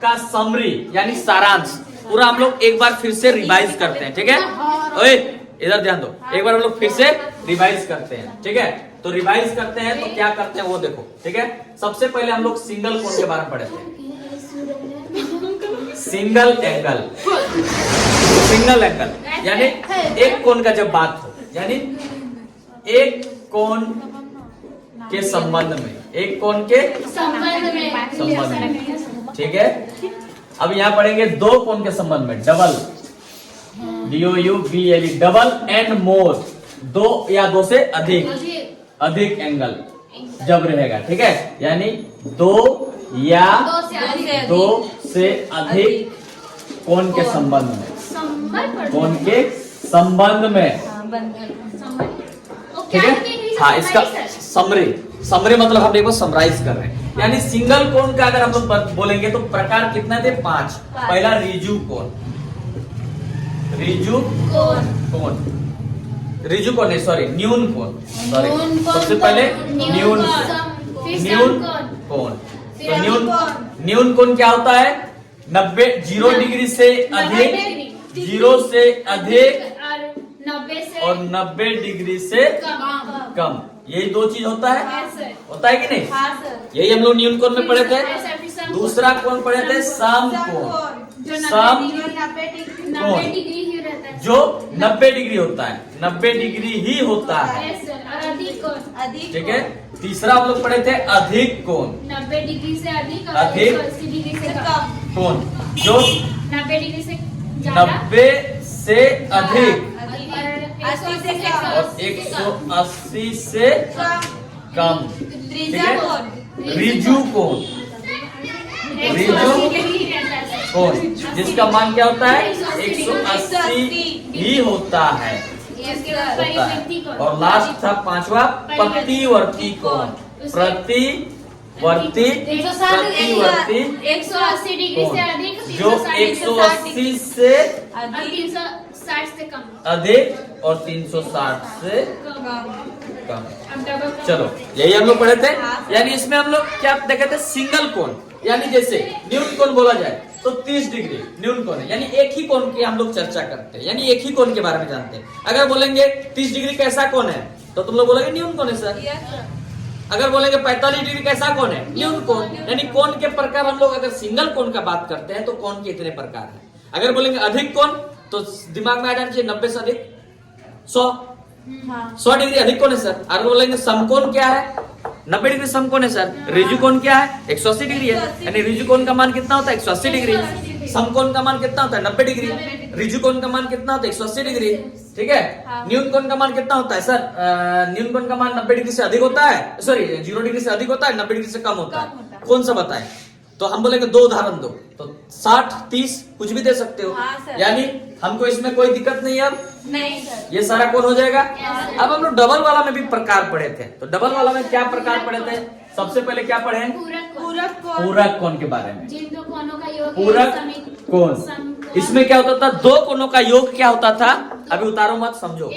का समरी यानी सारांश पूरा हम लोग एक बार फिर से रिवाइज करते हैं, ठीक है। ओए इधर ध्यान दो, एक बार हम लोग फिर से रिवाइज करते हैं, ठीक है। तो रिवाइज करते हैं तो क्या करते हैं वो देखो, ठीक है। सबसे पहले हम लोग सिंगल कोण के बारे में पढ़े थे। सिंगल एंगल, सिंगल एंगल यानी एक कोण का जब बात हो, यानी एक कोण के संबंध में, एक कोण के संबंध में, ठीक है। अब यहाँ पढ़ेंगे दो कोण के संबंध में, double, DOUBLE, double and more, दो या दो से अधिक, अधिक एंगल जब रहेगा, ठीक है। यानी दो या दो से अधिक कोण के संबंध में, कोण के संबंध में, ठीक है। हाँ, इसका समरी, समरी मतलब हम देखो समराइज कर रहे हैं। यानी सिंगल कोण का अगर हम लोग बोलेंगे तो प्रकार कितने थे? 5। पहला रिजु कोण, रिजु कोण, रिजु कोण नहीं, सॉरी न्यून कोण, सॉरी सबसे पहले न्यून, न्यून कोण। तो न्यून कोण क्या होता है? 90, 0 डिग्री से अधिक, 0 से अधिक और 90 डिग्री से कम, यही दो चीज होता है, होता है कि नहीं? यही हम लोग न्यून कोण में पढ़े थे। दूसरा कोण पढ़े थे सम कोण, सम कोण जो 90 डिग्री होता है, 90 डिग्री ही होता है, ठीक है। तीसरा हम लोग पढ़े थे अधिक कोण, 90 डिग्री से अधिक, अधिक 80 डिग्री से कम कोण जो 90 डिग्री से 90 से अधिक और 80 से और 180 से कम, ठीक है। रिजु कोण, रिजु कोण जिसका मान क्या होता है? 180 ही होता है, होता है। और लास्ट था 5वां प्रतिवर्ती कोण, प्रतिवर्ती, प्रतिवर्ती 180 डिग्री से अधिक, जो 180 से 360 से कम, अधिक और 360 से कम। अब डबल चलो यही हम लोग पढ़े थे। यानी इसमें हम लोग क्या देखे थे? सिंगल कोण, यानी जैसे न्यून कोण बोला जाए तो 30 डिग्री न्यून कोण है, यानी एक ही कोण की हम लोग चर्चा करते हैं, यानी एक ही कोण के बारे में जानते हैं। अगर बोलेंगे 30 डिग्री कैसा कोण है तो तुम लोग बोलेंगे न्यून कोण है सर। अगर बोलेंगे 45 डिग्री कैसा कोण है? न्यून कोण। यानी कोण के प्रकार हम लोग अगर सिंगल कोण का बात करते हैं तो कोण के इतने प्रकार हैं। अगर बोलेंगे अधिक कोण तो दिमाग में आ जाना चाहिए 90 से अधिक 100 डिग्री अधिक कोण है सर। अगर बोलेंगे समकोण क्या है? 90 डिग्री समकोण है सर। रिजु कोण क्या है? 180 डिग्री है, यानी रिजु कोण का मान कितना होता है? 180 डिग्री। समकोण का मान कितना होता है? 90 डिग्री। रिजु कोण का मान कितना होता है? 180 डिग्री, ठीक है। न्यून कोण का मान कितना होता है सर? न्यून कोण का मान 90 डिग्री से अधिक होता है, सॉरी 0 डिग्री से अधिक होता है, 90 डिग्री से कम होता है। कौन सा बताए? तो हम बोलेंगे दो उदाहरण दो, तो 60, 30 कुछ भी दे सकते हो। यानी हमको इसमें कोई दिक्कत नहीं है। अब नहीं सर, ये सारा कोण हो जाएगा। अब हम लोग डबल वाला में भी प्रकार पढ़े थे, तो डबल वाला में क्या प्रकार पढ़े थे? सबसे पहले क्या पढ़े? पूरक कोण के बारे में। जिन दो कोणों का योग पूरक कोण, इसमें क्या होता था? दो कोणों का योग क्या होता था? अभी उतारो मत, समझो।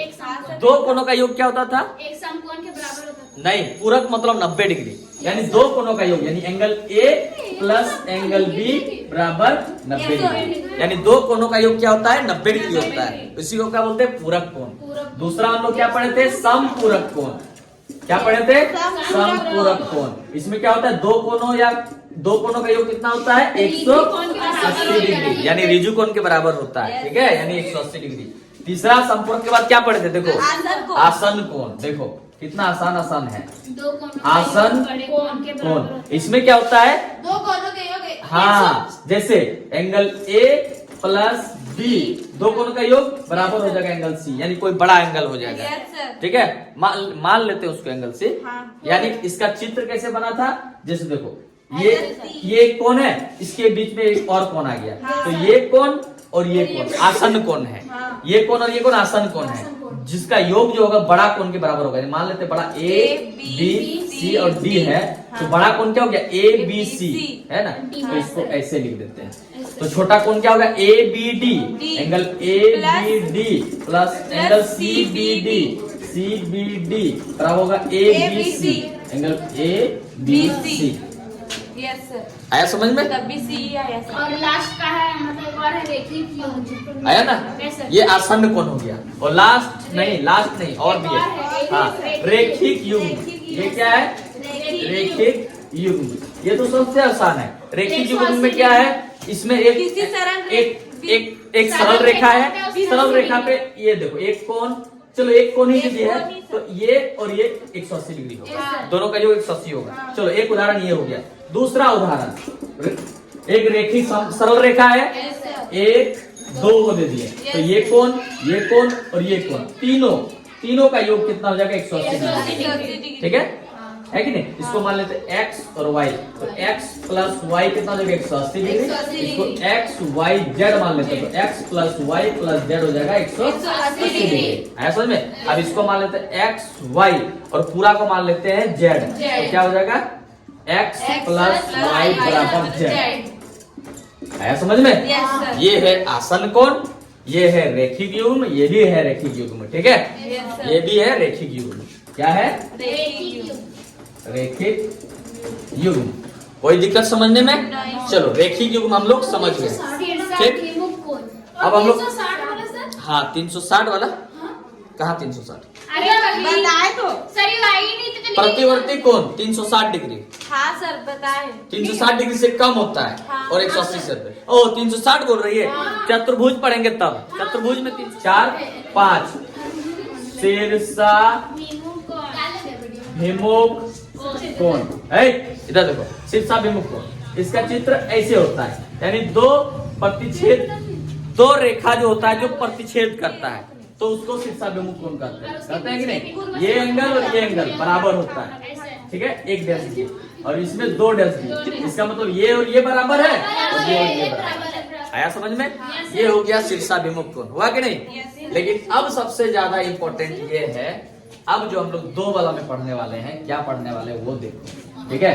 दो कोणों का योग क्या होता था? एक समकोण के बराबर होता था। नहीं, पूरक मतलब 90 डिग्री, यानी दो कोणों का योग, यानी angle A plus angle B बराबर 90 डिग्री। यानी दो कोणों का योग क्या होता है? 90 डिग्री होता है। इसी को क्या बोलते हैं? पूरक कोण। दूसरा हम लोग क्या पढ़े थे? समपूरक कोण। क्या पढ़े थे? समपूरक कोण। इसमें क्या होता है? दो कोणों या दो कोणों का योग कितना होता है? 180 डिग्री, यानी रिजु कोण के बराबर होता है, ठीक है, यानी 180 डिग्री। तीसरा संपूरक के बाद क्या पढ़े थे? देखो आसन कोण, देखो कितना आसान आसान है। दो कोणों आसन कोण के बराबर कोण, होता है। इसमें क्या होता है? दो कोणों के योग हाँ, जैसे एंगल ए प्लस बी, दो कोणों का योग बराबर हो जाएगा एंगल सी, यानी कोई बड़ा एंगल हो जाएगा, ठीक है। मान लेते हैं उसको एंगल सी। यानी इसका चित्र कैसे बना था? जैसे देखो ये कोण है, इसके बीच में एक और कोण आ गया, तो ये कोण और ये कोण आसन कोण है। ये कोण और ये कोण आसन कोण है, जिसका योग जो होगा बड़ा कोण के बराबर होगा। मान लेते बड़ा ए बी सी और डी है, तो बड़ा कोण क्या हो गया? ए बी सी, है ना। तो इसको ऐसे लिख देते हैं। तो छोटा कोण क्या होगा? A B D, angle A B D plus angle C B D, C B D बराबर होगा A B C, angle A B C. Yes sir. आया समझ में? तब भी सी आया सर। और लास्ट का है मतलब एक और है रेखिक युग्म। आया ना? Yes, sir. ये आसन्न कोण हो गया। और लास्ट नहीं और भी है। हाँ, रेखिक युग्म। ये क्या है? रेखिक युग्म। ये तो सबसे आसान है। रेखिक युग्म में क्या है? इसमें किसी सरल एक सरल रेखा है। सरल रेखा पे ये देखो एक कोण, चलो एक कोण ही लीजिए है, तो ये और ये 180 डिग्री होगा। दोनों का योग 180 होगा। चलो एक उदाहरण ये हो गया। दूसरा उदाहरण, एक रेखिक सरल रेखा है, एक दो को दे दिए, तो ये कोण और ये कोण, तीनों का योग कितना हो जाएगा? 180 डिग्री। ठीक है कि नहीं? इसको मान लेते हैं x और y, तो x प्लस y कितना हो जाएगा? 180 डिग्री। इसको x y z मान लेते हैं, तो x plus y plus z हो जाएगा 180 डिग्री। है समझ में? अब इसको मान लेते हैं x y और पूरा को मान लेते हैं z, तो क्या हो जाएगा? x प्लस y बराबर z। है समझ में? ये है आसन कोण, ये है रेखिक युग्म, ये भी है रेखिक युग्म। ठीक है, ये भी है रेखिक युग्म। क्या है? रेखिक युग्म। कोई दिक्कत समझने में? चलो रेखिक युग्म हम लोग समझ गए। ठीक, अब हम लोग 360 वाला सर। हाँ 360 वाला कहाँ? 360 अरे बताए तो सर ये आई नहीं तो प्रतिवर्ती कोण 360 डिग्री। हाँ सर बताए। 360 डिग्री से कम होता है हाँ। और 180 से अधिक। ओ 360 बोल रही है। चतुर्भुज पढ़ेंगे तब। चतुर्भुज में 3 4 5 शीर्षा भिमुख कोण है। इधर देखो, शीर्षाभिमुख कोण, इसका चित्र ऐसे होता है, यानी दो रेखा जो होता है जो प्रतिच्छेद करता है, तो उसको शीर्षाभिमुख कोण कहते हैं कि नहीं? ये एंगल और ये एंगल बराबर होता है। ठीक है, एक डैश दी और इसमें 2 डैश दी, इसका मतलब ये और ये बराबर है और ये बराबर है। आया समझ में? ये हो गया शीर्षाभिमुख कोण। हुआ कि नहीं? लेकिन अब सबसे ज्यादा इंपॉर्टेंट ये है, अब जो हम लोग 2 वाला में पढ़ने वाले हैं, क्या पढ़ने वाले हैं वो देखो। ठीक है,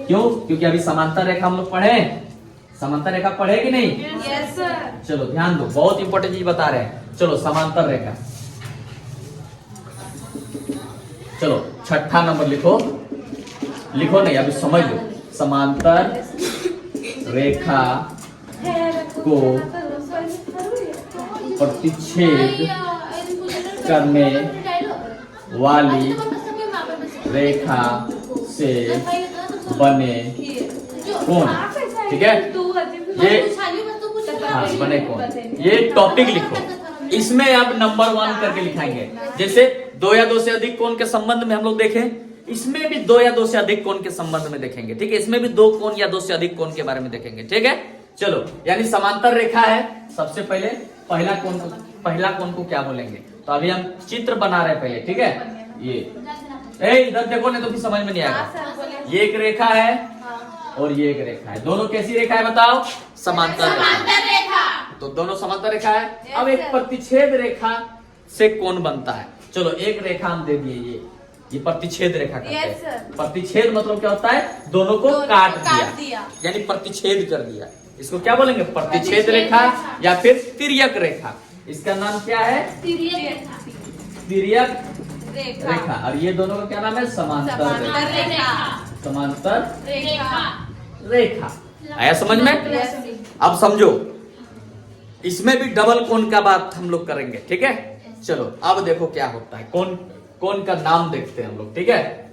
क्यों? क्योंकि अभी समांतर रेखा हम लोग पढ़े, समांतर रेखा पढ़े कि नहीं? Yes sir. चलो ध्यान दो, बहुत इंपॉर्टेंट चीज बता रहे हैं। चलो समांतर रेखा, चलो 6ठा नंबर लिखो नहीं, अभी समझ लो। समांतर रेखा को प्रतिच्छेद करने वाली रेखा से बने कोण। ठीक है, ये हाँ बने कोण, ये टॉपिक लिखो। इसमें अब नंबर 1 करके लिखाएंगे। जैसे 2 या 2 से अधिक कोण के संबंध में हम लोग देखें, इसमें भी 2 या 2 से अधिक कोण के संबंध में देखेंगे। ठीक है, इसमें भी 2 कोण या 2 से अधिक कोण के बारे में देखेंगे। ठीक है, चलो यानी समांतर रेखा है। सबसे पहले पहला कोण को क्या बोलेंगे? तो अभी हम चित्र बना रहे हैं पहले। ठीक है, ये इधर देखो नहीं तो फिर समझ में नहीं आएगा। ये एक रेखा है और ये एक रेखा है, दोनों कैसी रेखा है बताओ? समांतर रेखा। तो दोनों समांतर रेखा है। अब एक प्रतिच्छेद रेखा से कोण बनता है। चलो एक रेखा हम दे दिए, ये प्रतिच्छेद रेखा कहते हैं। प्रतिच्छेद मतलब क्या होता है? दोनों को काट दिया, यानी प्रतिच्छेद कर दिया। इसको क्या बोलेंगे? प्रतिच्छेद रेखा या फिर तिर्यक रेखा। इसका नाम क्या है? तिर्यक रेखा। और ये दोनों का क्या नाम है? समांतर रेखा। समांतर रेखा। आया समझ में? अब समझो, इसमें भी डबल कोण का बात हम लोग करेंगे। ठीक है, चलो अब देखो क्या होता है। कोण का नाम देखते हैं हम लोग। ठीक है,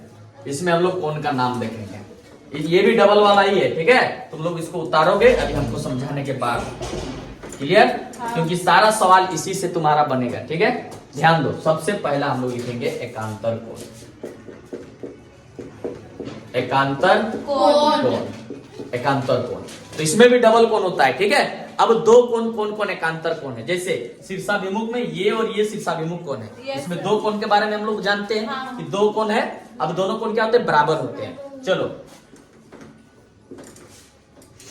इसमें हम लोग कोण का नाम देखेंगे। ये भी डबल वाला ही है। ठीक है, तुम लोग इसको उतारोगे अभी हमको समझाने के बाद। क्लियर? क्योंकि सारा सवाल इसी से तुम्हारा बनेगा। ठीक है, ध्यान दो। सबसे पहला हम लोग लिखेंगे एकांतर कोण। एकांतर कोण, तो इसमें भी डबल कोण होता है। ठीक है, अब 2 कोण कौन एकांतर कोण है? जैसे शीर्षाभिमुख में ये और ये शीर्षाभिमुख कोण है। इसमें 2 कोण के बारे में हम लोग जानते हैं कि 2 कोण है। अब दोनों कोण क्या होते हैं? बराबर होते हैं। चलो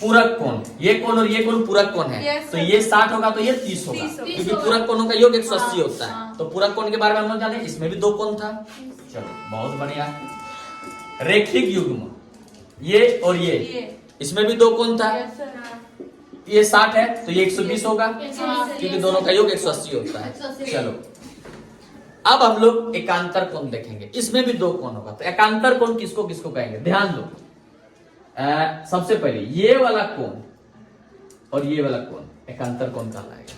पूरक कोण, ये कोण और ये कोण पूरक कोण है। तो ये 60 होगा तो ये 30 होगा, क्योंकि पूरक कोणों का योग 180 होता है। तो पूरक कोण के बारे में हम लोग जाने, इसमें भी 2 कोण था। चलो बहुत बढ़िया। रेखिक युग्म, ये और ये, इसमें भी 2 कोण था। ये 60 है तो ये 120 होगा, क्योंकि दोनों का योग 180 होता है। चलो अब हम लोग एकांतर कोण देखेंगे। इसमें भी 2 कोण होगा। तो एकांतर कोण किसको किसको कहेंगे? ध्यान दो, सबसे पहले ये वाला कोण और ये वाला कोण एकांतर कोण कहलाएगा।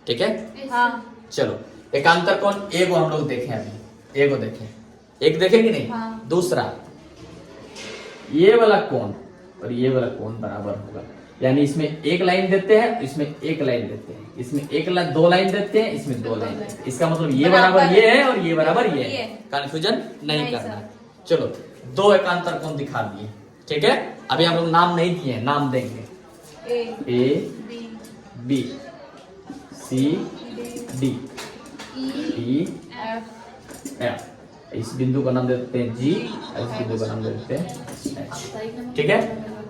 ठीक है, हाँ चलो एकांतर कोण ए को हम लोग देखें, अभी ए को देखें, एक देखें कि नहीं? हाँ। दूसरा ये वाला कोण और ये वाला कोण बराबर होगा, यानी इसमें एक लाइन देते हैं, इसमें एक लाइन देते हैं, इसमें दो लाइन देते हैं, इसमें दो लाइन देते हैं। इसका मतलब ये बराबर ये है और ये बराबर ये है, कंफ्यूजन नहीं करना है। चलो दो एकांतर कोण दिखा दिए, ठीक है। अभी हम लोग नाम नहीं दिए, नाम देंगे। A B C D E F. इस बिंदु का नाम दे देते हैं जी, इस बिंदु का नाम दे देते हैं एच। ठीक है,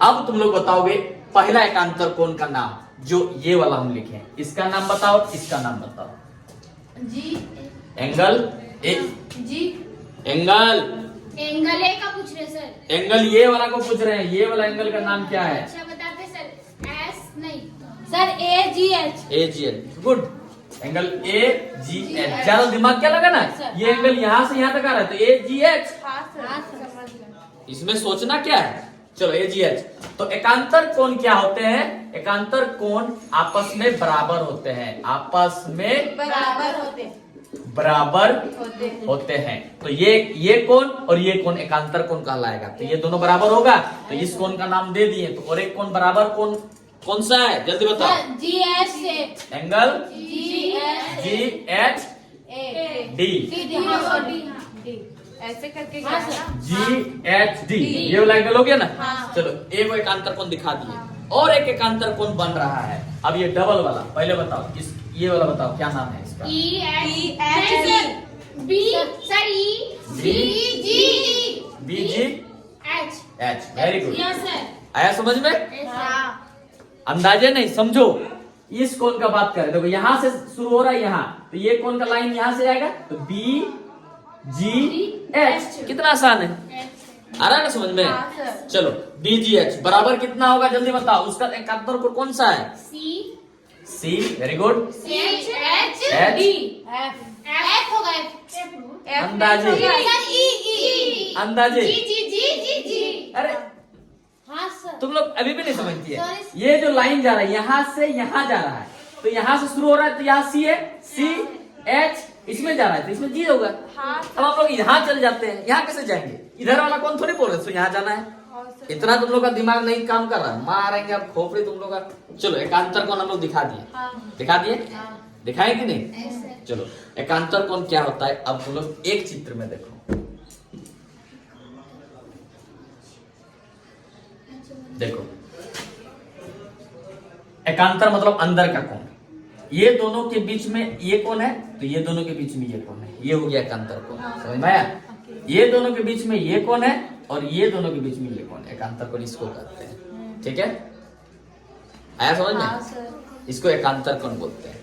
अब तुम लोग बताओगे पहला एकांतर कोण का नाम, जो ये वाला हम लिखे हैं, इसका नाम बताओ, इसका नाम बताओ। जी एंगल ए, जी एंगल एंगल ए का पूछ रहे सर। एंगल ये वाला को पूछ रहे हैं, ये वाला एंगल का नाम क्या है? अच्छा बताते सर। एस नहीं sir, A ji H. A ji H, good. Angle A ji H, ज्यादा दिमाग क्या लगा ना, ये एंगल यहाँ से यहाँ तक आ रहा है तो ए जी एच, इसमें सोचना क्या है। चलो ए जी एच, तो एकांतर कोण क्या होते हैं? एकांतर कोण आपस में बराबर होते हैं, आपस में बराबर होते हैं। तो ये कोण और ये कोण एकांतर कोण कहलाएगा। तो ये दोनों बराबर होगा, तो इस कोण का नाम दे दिए। तो और एक कोण बराबर कोण कौन सा है, जल्दी बताओ। जी H angle G H D, ऐसे करके हाँ, गया ना? जी एच डी, ये वाला एंगल हो गया ना। चलो एक वो एकांतर कोण दिखा दिए, और एक एकांतर कोण बन रहा है। अब ये डबल वाला पहले बताओ, इस ये वाला बताओ क्या नाम है इसका? E H B sir, E B G B G H H, very good. Yes sir. आया समझ में? हाँ। अंदाजे नहीं, समझो। इस कोण का बात करें, देखो यहां से शुरू हो रहा है यहाँ, तो ये कोण का लाइन यहां से आएगा, तो बी जी एच। कितना आसान है, आ रहा है ना समझ में? हाँ, सर। चलो बी जी एच बराबर कितना होगा, जल्दी बताओ। उसका एकांतर कोण कौन सा है? C C, very good. H H H D F होगा, एफ अंदाजे, ई अंदाजे। जी जी जी जी जी। अरे हाँ सर। तुम लोग अभी भी नहीं समझती है। Sorry. ये जो लाइन जा रहा है यहाँ से यहाँ जा रहा है, तो यहाँ से शुरू हो रहा है, तो यहाँ सी है, सी एच इसमें जा रहा है, तो इसमें जी होगा। हाँ, अब आप लोग यहाँ चले जाते हैं, यहाँ कैसे जाएंगे? इधर वाला कौन थोड़ी बोल रहे, तो यहाँ जाना है। इतना तुम लोग का दिमाग नहीं काम कर रहा, मारेंगे आप खोपड़ी तुम लोग का। चलो एकांतर कोण हम लोग दिखा दिए, दिखा दिए, दिखाए कि नहीं? चलो एकांतर कोण क्या होता है, अब तुम लोग एक चित्र में देखो। देखो एकांतर मतलब अंदर का कोण। ये दोनों के बीच में ये कोण है, तो ये दोनों के बीच में ये कोण है, ये हो गया एकांतर कोण। समझ में आया? ये दोनों के बीच में ये कोण है और ये दोनों के बीच में ये कोण, एकांतर कोण इसको कहते हैं। ठीक है, आया समझ में? इसको एकांतर कोण बोलते हैं।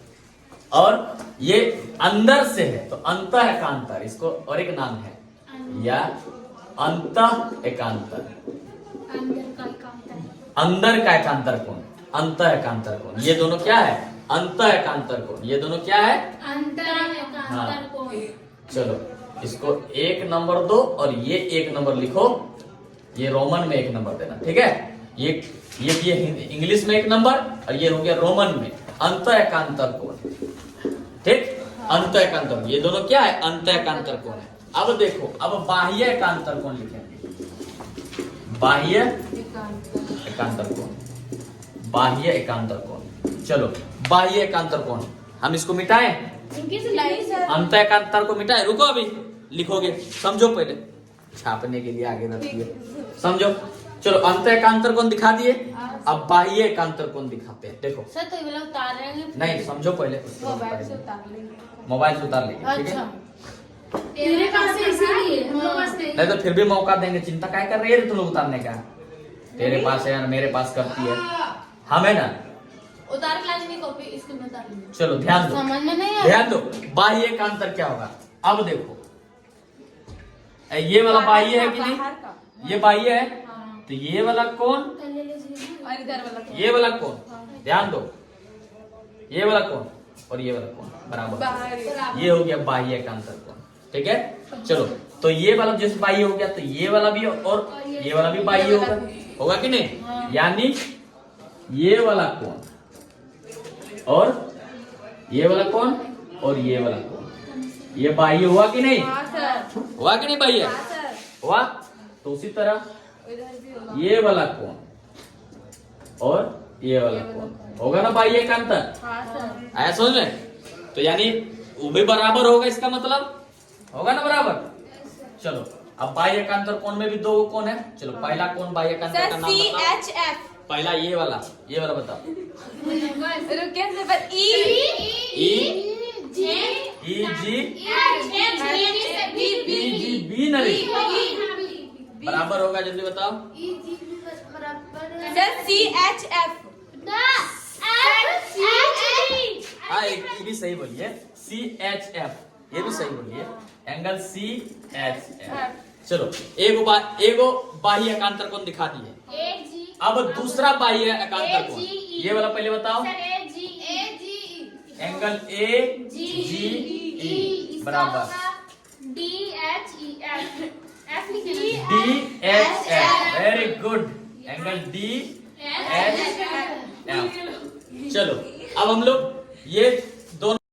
और ये अंदर से है तो अंतः एकांतर, इसको और एक नाम है, या अंतः एकांतर, अंदर का एकांतर कोण, अंतः एकांतर कोण। ये दोनों क्या है? अंतः एकांतर कोण। ये दोनों क्या है? अंतर एकांतर कोण। चलो इसको एक नंबर दो और ये एक नंबर लिखो, ये रोमन में एक नंबर देना, ठीक है? ये इंग्लिश में एक नंबर और ये हो गया रोमन में, अंतः एकांतर कोण। ठीक, अंतः एकांतर, ये दोनों क्या है? अंतः एकांतर कोण है। अब देखो, अब बाह्य एकांतर कोण लिखेंगे, बाह्य एकांतर कोण, बाह्य एकांतर कोण। चलो बाह्य एकांतर कोण हम इसको मिटाएं, अंतः एकांतर को मिटाएं। रुको अभी लिखोगे, समझो पहले, छापने के लिए आगे रखिए, समझो। चलो अंतः एकांतर कोण दिखा दिए, अब बाह्य एकांतर कोण दिखाते हैं। देखो सर, तो ये वाला उतार रहे हैं? नहीं, समझो पहले, मोबाइल से उतार लेंगे। मोबाइल से उतार लेंगे, ठीक है? अच्छा, तेरे पास है इसीलिए, हम लोग पास नहीं। नहीं तो फिर भी मौका देंगे, चिंता क्या कर रही है तुम लोग उतारने का? तेरे पास है या मेरे पास करती है, हम है ना? उतार के लाएंगे कॉपी, इसको मैं उतार लूंगी। चलो ध्यान दो, समझ में नहीं आया। ध्यान दो, बाह्य एकांतर क्या होगा? अब देखो ये वाला बाह्य है कि नहीं? ये बाह्य है, तो ये वाला कोण, और इधर वाला ये वाला कोण, ध्यान दो, ये वाला कोण और ये वाला कोण बराबर, बाहर ये हो गया बाह्य एकांतर कोण। ठीक है, चलो तो ये वाला जैसे बाह्य हो गया, तो ये वाला भी और ये वाला भी बाह्य होगा कि नहीं? यानी ये वाला कोण और ये वाला कोण और ये वाला कोण, ये बाह्य हुआ कि नहीं? हाँ सर। हुआ कि नहीं बाह्य? हाँ सर। हुआ। तो उसी तरह इधर भी होगा। ये वाला कोण और ये वाला कोण होगा ना बाह्य का अंतर? हाँ सर। आया समझ में? तो यानी वो भी बराबर होगा, इसका मतलब होगा ना बराबर। चलो अब बाह्य का अंतर कोण में भी दो कोण है, चलो पहला कोण बाह्य का अंतर सर का नाम बताओ। CHF। पहला ये वाला बताओ। रुकिए सर, पर E बी नहीं बराबर होगा, जल्दी बताओ। Sir CHF। हाँ ये भी सही बोलिए, CHF, ये भी सही बोलिए, एंगल CHF। चलो एगो बाह्य एकांतर कोण दिखा दिए, अब दूसरा बाह्य एकांतर कोण, ये वाला पहले बताओ। एंगल AGE बराबर DHF, very good, angle DHF। चलो अब हम लोग ये दोनों